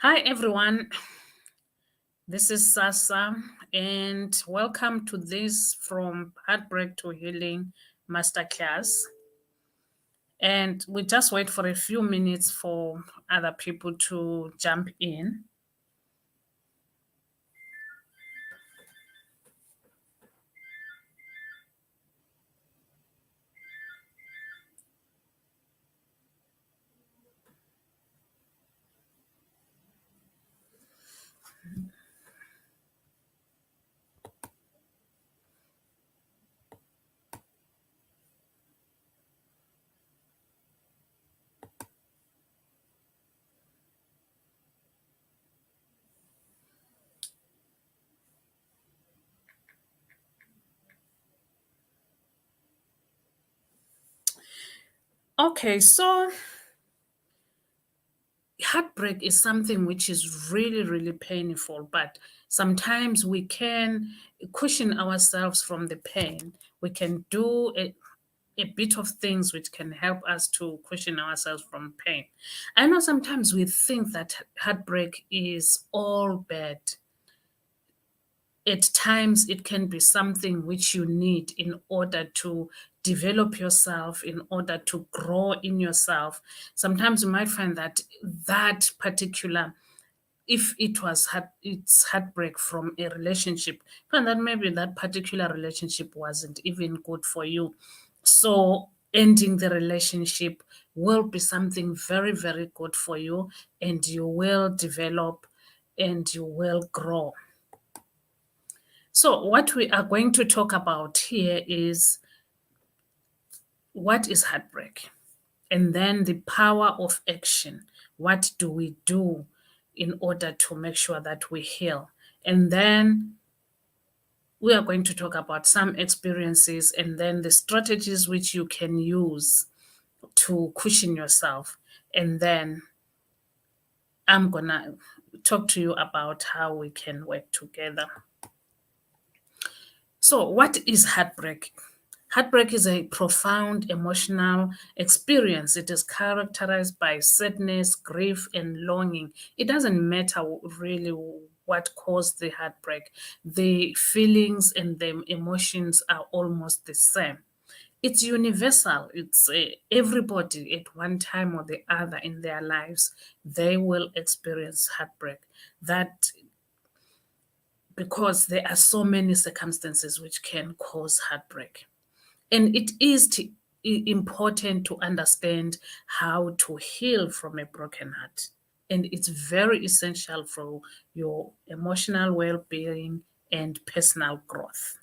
Hi, everyone. This is Sasa, and welcome to this From Heartbreak to Healing Masterclass. And we just wait for a few minutes for other people to jump in. Okay, so heartbreak is something which is really, really painful, but sometimes we can cushion ourselves from the pain. We can do a bit of things which can help us to cushion ourselves from pain. I know sometimes we think that heartbreak is all bad. At times, it can be something which you need in order to develop yourself, in order to grow in yourself. Sometimes you might find that that particular if it was it's heartbreak from a relationship, and that maybe that particular relationship wasn't even good for you. So ending the relationship will be something very, very good for you, and you will develop and you will grow. So what we are going to talk about here is what is heartbreak? And then the power of action. What do we do in order to make sure that we heal? And then we are going to talk about some experiences and then the strategies which you can use to cushion yourself. And then I'm going to talk to you about how we can work together. So, what is heartbreak? Heartbreak is a profound emotional experience. It is characterized by sadness, grief, and longing. It doesn't matter really what caused the heartbreak, the feelings and the emotions are almost the same. It's universal. It's everybody at one time or the other in their lives, they will experience heartbreak. That because there are so many circumstances which can cause heartbreak. And it is important to understand how to heal from a broken heart. And it's very essential for your emotional well being and personal growth.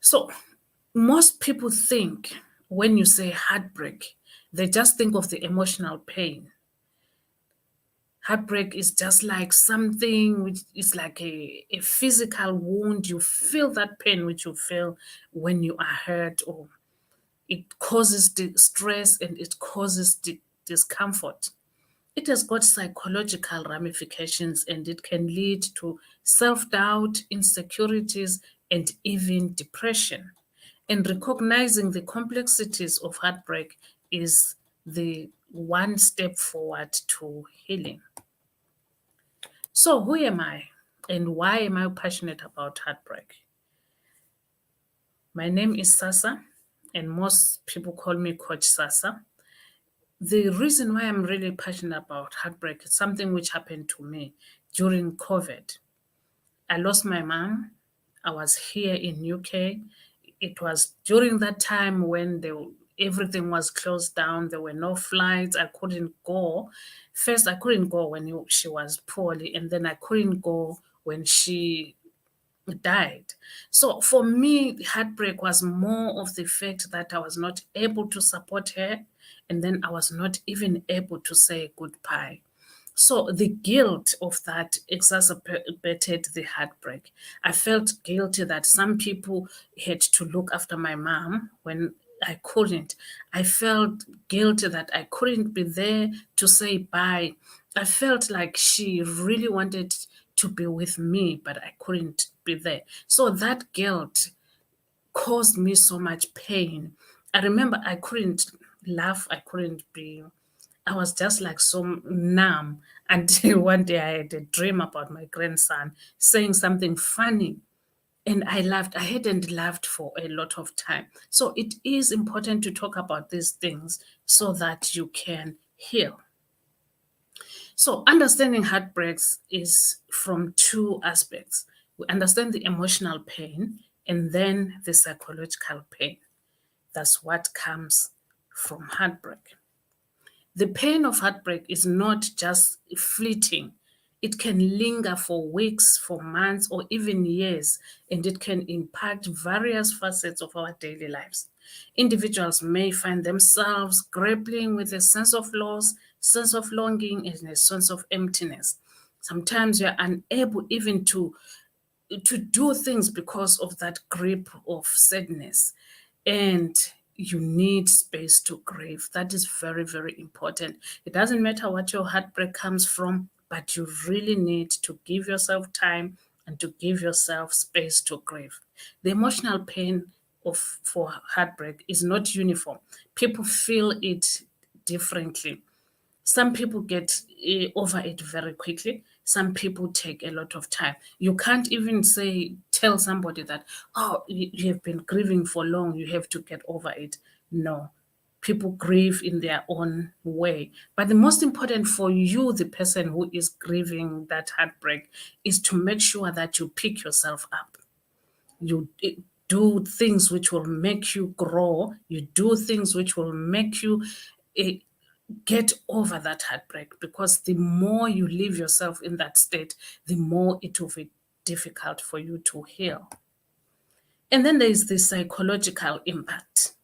So, most people think when you say heartbreak, they just think of the emotional pain. Heartbreak is just like something which is like a physical wound. You feel that pain which you feel when you are hurt, or it causes stress and it causes discomfort. It has got psychological ramifications and it can lead to self doubt, insecurities, and even depression. And recognizing the complexities of heartbreak is the one step forward to healing. So, who am I and why am I passionate about heartbreak? My name is Sasa, and most people call me Coach Sasa. The reason why I'm really passionate about heartbreak is something which happened to me during COVID. I lost my mom. I was here in UK. It was during that time when everything was closed down. There were no flights. I couldn't go. First, I couldn't go when she was poorly, and then I couldn't go when she died. So for me, heartbreak was more of the fact that I was not able to support her, and then I was not even able to say goodbye. So the guilt of that exacerbated the heartbreak. I felt guilty that some people had to look after my mom when I couldn't. I felt guilty that I couldn't be there to say bye. I felt like she really wanted to be with me, but I couldn't be there. So that guilt caused me so much pain. I remember I couldn't laugh, I couldn't be I was just like so numb until one day I had a dream about my grandson saying something funny. And I laughed. I hadn't laughed for a lot of time. So it is important to talk about these things so that you can heal. So understanding heartbreaks is from two aspects. We understand the emotional pain and then the psychological pain. That's what comes from heartbreak. The pain of heartbreak is not just fleeting. It can linger for weeks, for months, or even years, and it can impact various facets of our daily lives. Individuals may find themselves grappling with a sense of loss, sense of longing, and a sense of emptiness. Sometimes you're unable even to do things because of that grip of sadness, and you need space to grieve. That is very, very important. It doesn't matter what your heartbreak comes from, but you really need to give yourself time and to give yourself space to grieve. The emotional pain of for heartbreak is not uniform. People feel it differently. Some people get over it very quickly. Some people take a lot of time. You can't even tell somebody that, oh, you have been grieving for long, you have to get over it. No, people grieve in their own way. But the most important for you, the person who is grieving that heartbreak, is to make sure that you pick yourself up. You do things which will make you grow. You do things which will make you eh, get over that heartbreak, because the more you leave yourself in that state, the more it will be difficult for you to heal. And then there is the psychological impact.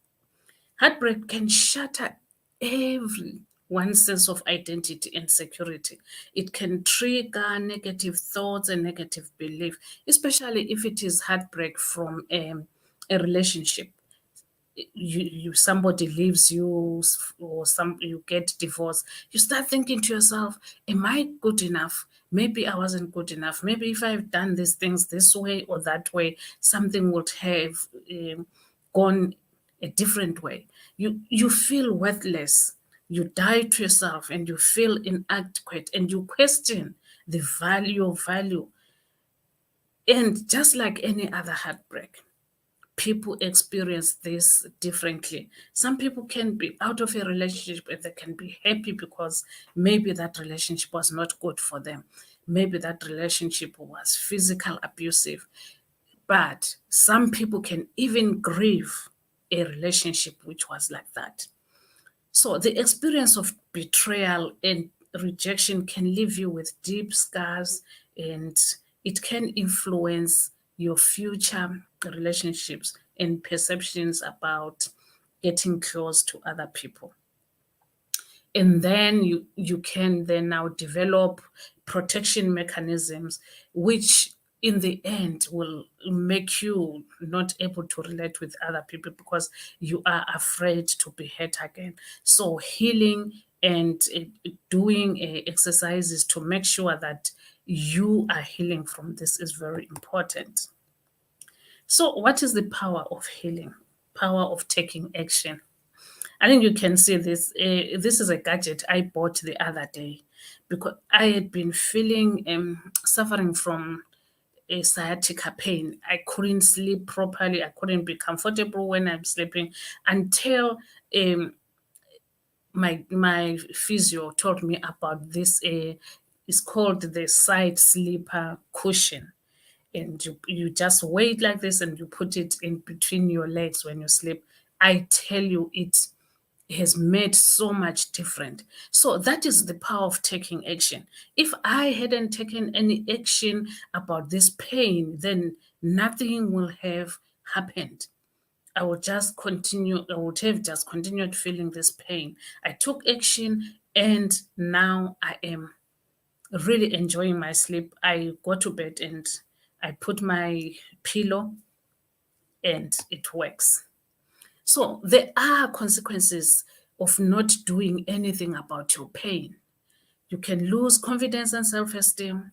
Heartbreak can shatter everyone's sense of identity and security. It can trigger negative thoughts and negative belief, especially if it is heartbreak from a relationship. You somebody leaves you, or some you get divorced, you start thinking to yourself, am I good enough? Maybe I wasn't good enough. Maybe if I've done these things this way or that way, something would have gone a different way. You feel worthless. You die to yourself and you feel inadequate and you question the value. And just like any other heartbreak, people experience this differently. Some people can be out of a relationship and they can be happy because maybe that relationship was not good for them. Maybe that relationship was physical abusive. But some people can even grieve a relationship which was like that. So the experience of betrayal and rejection can leave you with deep scars, and it can influence your future relationships and perceptions about getting close to other people. And then you can then now develop protection mechanisms which in the end will make you not able to relate with other people because you are afraid to be hurt again. So healing and doing exercises to make sure that you are healing from this is very important. So what is the power of healing? Power of taking action. I think you can see this. This is a gadget I bought the other day because I had been feeling suffering from a sciatica pain. I couldn't sleep properly. I couldn't be comfortable when I'm sleeping until my physio told me about this. It's called the side sleeper cushion, and you just wait like this and you put it in between your legs when you sleep. I tell you, it has made so much different. So that is the power of taking action. If I hadn't taken any action about this pain, then nothing will have happened. I would just continue, I would have just continued feeling this pain. I took action and now I am really enjoying my sleep. I go to bed and I put my pillow and it works. So there are consequences of not doing anything about your pain. You can lose confidence and self esteem,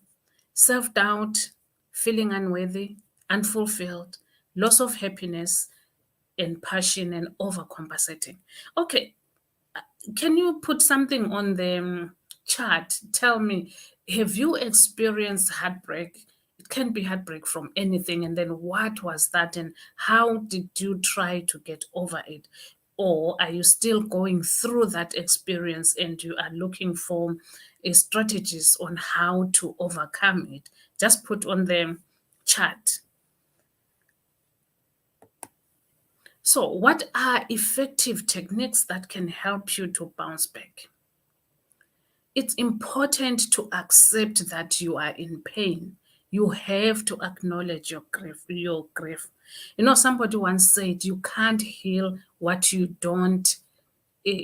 self doubt, feeling unworthy, unfulfilled, loss of happiness and passion, and overcompensating. Okay, Can you put something on the chat? Tell me, have you experienced heartbreak? It can be heartbreak from anything. And then what was that? And how did you try to get over it? Or are you still going through that experience and you are looking for strategies on how to overcome it? Just put on the chat. So, what are effective techniques that can help you to bounce back? It's important to accept that you are in pain. You have to acknowledge your grief, your grief. You know, somebody once said you can't heal what you don't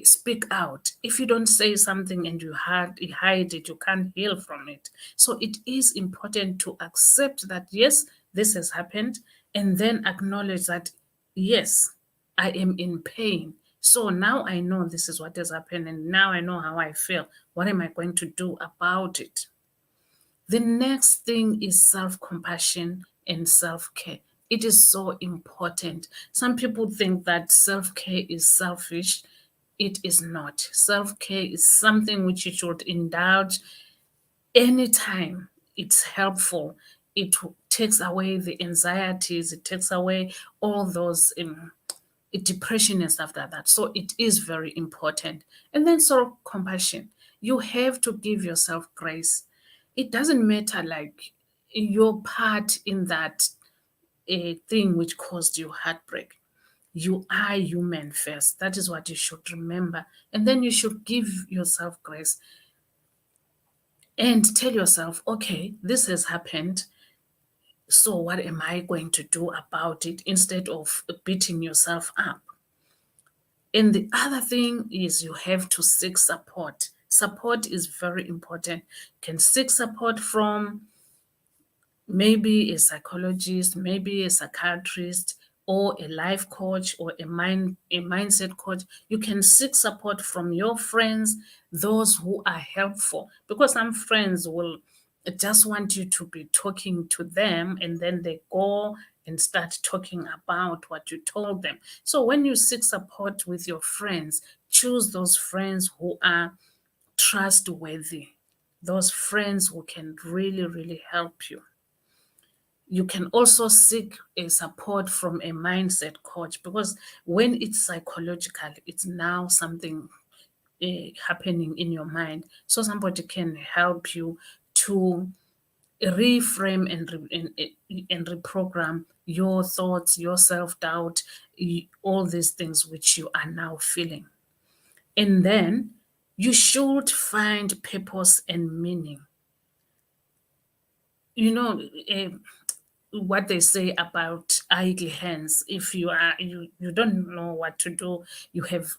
speak out. If you don't say something and you hide it, you can't heal from it. So it is important to accept that, yes, this has happened, and then acknowledge that, yes, I am in pain. So now I know this is what has happened, and now I know how I feel. What am I going to do about it? The next thing is self compassion and self care. It is so important. Some people think that self care is selfish. It is not. Self care is something which you should indulge anytime. It's helpful. It takes away the anxieties, it takes away all those depression and stuff like that. So it is very important. And then self compassion. You have to give yourself grace. It doesn't matter like your part in that thing which caused you heartbreak. You are human first. That is what you should remember. And then you should give yourself grace and tell yourself, okay, this has happened. So what am I going to do about it instead of beating yourself up? And the other thing is you have to seek support. Support is very important. You can seek support from maybe a psychologist, maybe a psychiatrist, or a life coach or a mindset coach. You can seek support from your friends, those who are helpful, because some friends will just want you to be talking to them and then they go and start talking about what you told them. So when you seek support with your friends, choose those friends who are trustworthy, those friends who can really, really help you. You can also seek a support from a mindset coach, because when it's psychological, it's now something happening in your mind. So somebody can help you to reframe and reprogram your thoughts, your self doubt, all these things which you are now feeling. And then you should find purpose and meaning. You know, what they say about idle hands. If you don't know what to do, you have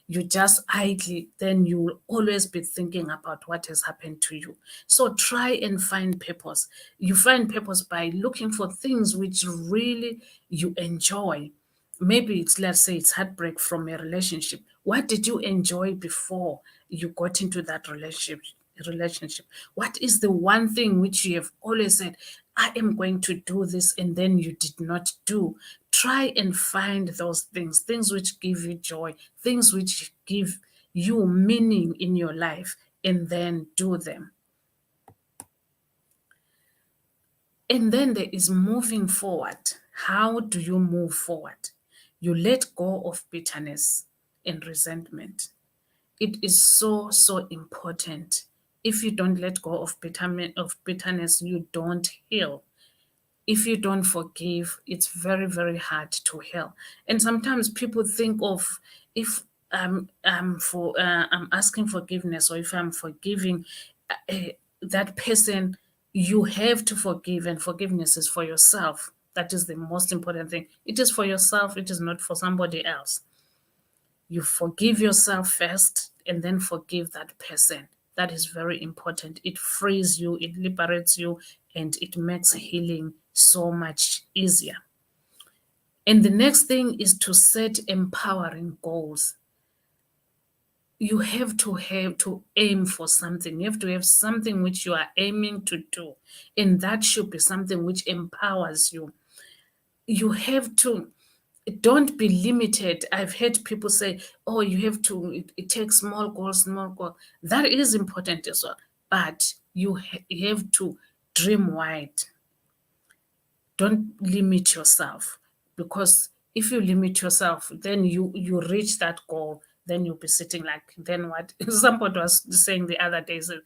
you just idle, then you will always be thinking about what has happened to you. So try and find purpose. You find purpose by looking for things which really you enjoy. Maybe it's, let's say it's heartbreak from a relationship. What did you enjoy before you got into that relationship? What is the one thing which you have always said, I am going to do this, and then you did not do? Try and find those things which give you joy, things which give you meaning in your life, and then do them. And then there is moving forward. How do you move forward? You let go of bitterness and resentment. It is so, so important. If you don't let go of bitterness, you don't heal. If you don't forgive, it's very, very hard to heal. And sometimes people think of, if I'm asking forgiveness, or if I'm forgiving uh, that person, you have to forgive, and forgiveness is for yourself. That is the most important thing. It is for yourself. It is not for somebody else. You forgive yourself first and then forgive that person. That is very important. It frees you, it liberates you, and it makes healing so much easier. And the next thing is to set empowering goals. You have to aim for something. You have to have something which you are aiming to do, and that should be something which empowers you. You have to Don't be limited. I've heard people say, oh, you have to, it takes small goals, small goals. That is important as well. But you have to dream wide. Don't limit yourself, because if you limit yourself, then you reach that goal, then you'll be sitting like, then what? Somebody was saying the other day, said,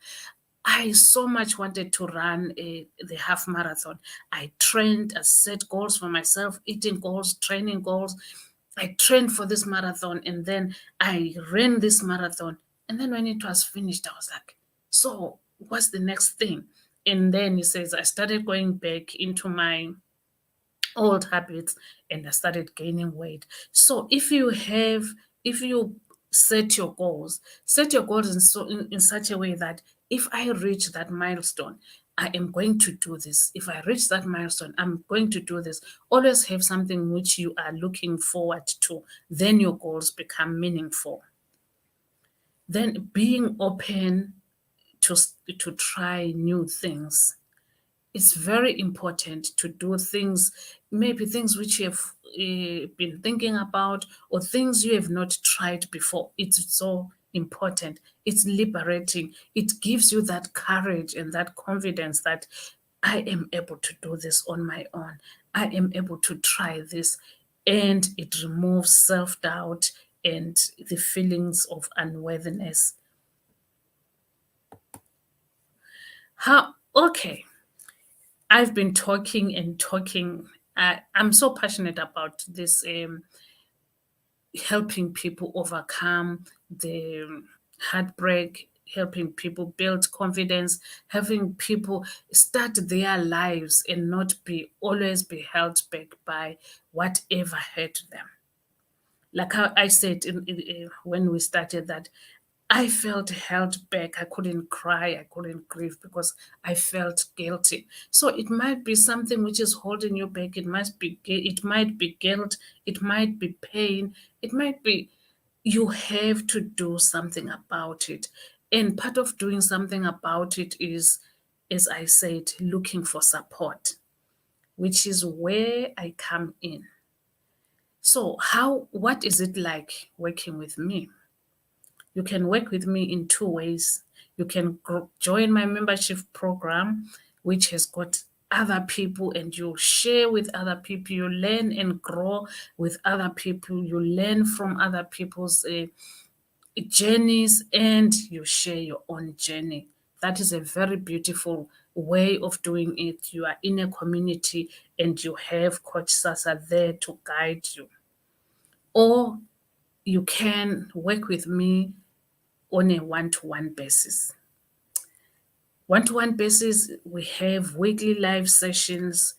I so much wanted to run the half marathon. I trained, I set goals for myself, eating goals, training goals. I trained for this marathon, and then I ran this marathon. And then when it was finished, I was like, so what's the next thing? And then he says, I started going back into my old habits, and I started gaining weight. So if you set your goals in such a way that if I reach that milestone, I am going to do this. If I reach that milestone, I'm going to do this. Always have something which you are looking forward to. Then your goals become meaningful. Then being open to to try new things. It's very important to do things, maybe things which you have been thinking about, or things you have not tried before. It's so important. It's liberating. It gives you that courage and that confidence that I am able to do this on my own. I am able to try this. And it removes self doubt and the feelings of unworthiness. Okay, I've been talking and talking. I'm so passionate about this, helping people overcome the heartbreak, helping people build confidence, helping people start their lives and not be always be held back by whatever hurt them. Like how I said when we started, that I felt held back. I couldn't cry. I couldn't grieve because I felt guilty. So it might be something which is holding you back. It might be guilt. It might be pain. It might be, you have to do something about it. And part of doing something about it is, as I said, looking for support, which is where I come in. So what is it like working with me? You can work with me in two ways. You can join my membership program, which has got other people, and you share with other people. You learn and grow with other people. You learn from other people's journeys, and you share your own journey. That is a very beautiful way of doing it. You are in a community and you have Coach Sasa there to guide you. Or you can work with me on a one-to-one basis. One-to-one basis, we have weekly live sessions,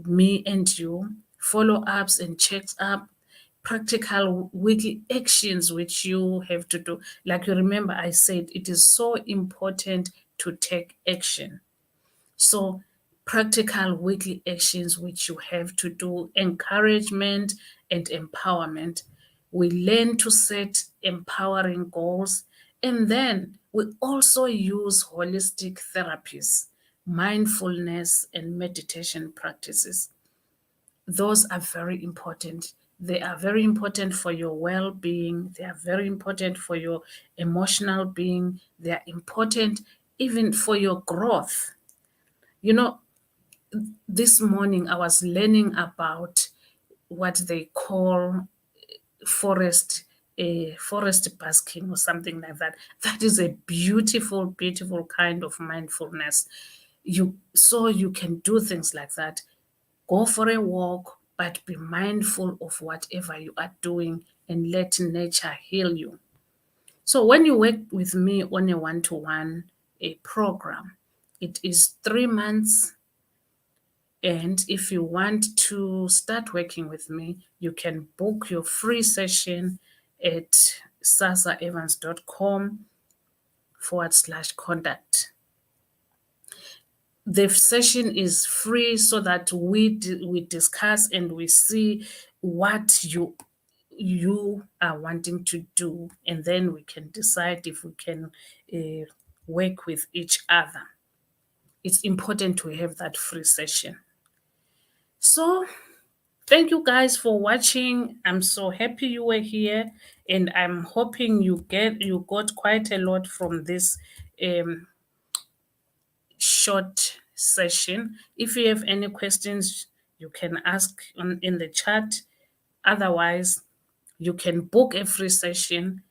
me and you, follow-ups and checks up, practical weekly actions which you have to do. Like you remember, I said it is so important to take action. So, practical weekly actions which you have to do, encouragement and empowerment. We learn to set empowering goals, and then we also use holistic therapies, mindfulness, and meditation practices. Those are very important. They are very important for your well being, they are very important for your emotional being, they are important even for your growth. You know, this morning I was learning about what they call forest forest basking or something like that. That is a beautiful, beautiful kind of mindfulness. You can do things like that. Go for a walk, but be mindful of whatever you are doing and let nature heal you. So when you work with me on a one-to-one a program, it is 3 months. And if you want to start working with me, you can book your free session at sasaevans.com/contact. The session is free so that we discuss and we see what you are wanting to do, and then we can decide if we can work with each other. It's important to have that free session. So Thank you guys for watching. I'm so happy you were here, and I'm hoping you got quite a lot from this um, short session. If you have any questions, you can ask in the chat. Otherwise, you can book a free session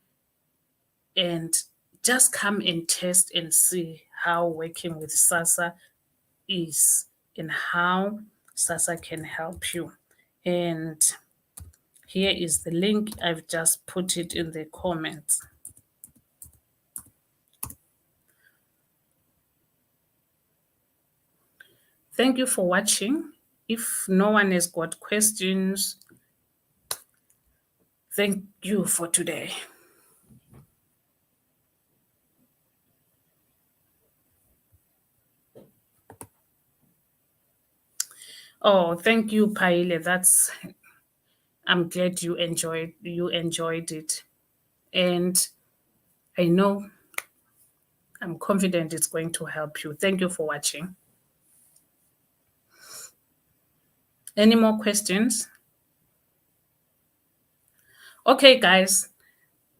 and just come and test and see how working with SASA is and how SASA can help you. And here is the link. I've just put it in the comments. Thank you for watching. If no one has got questions, thank you for today. Oh, thank you, Paile. I'm glad you enjoyed it. And I know I'm confident it's going to help you. Thank you for watching. Any more questions? Okay, guys,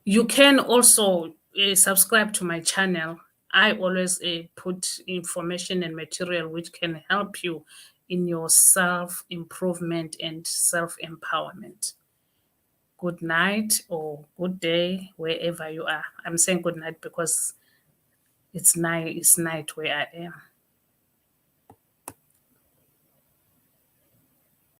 you can also subscribe to my channel. I always put information and material which can help you in your self-improvement and self-empowerment. Good night or good day, wherever you are. I'm saying good night because it's night where I am.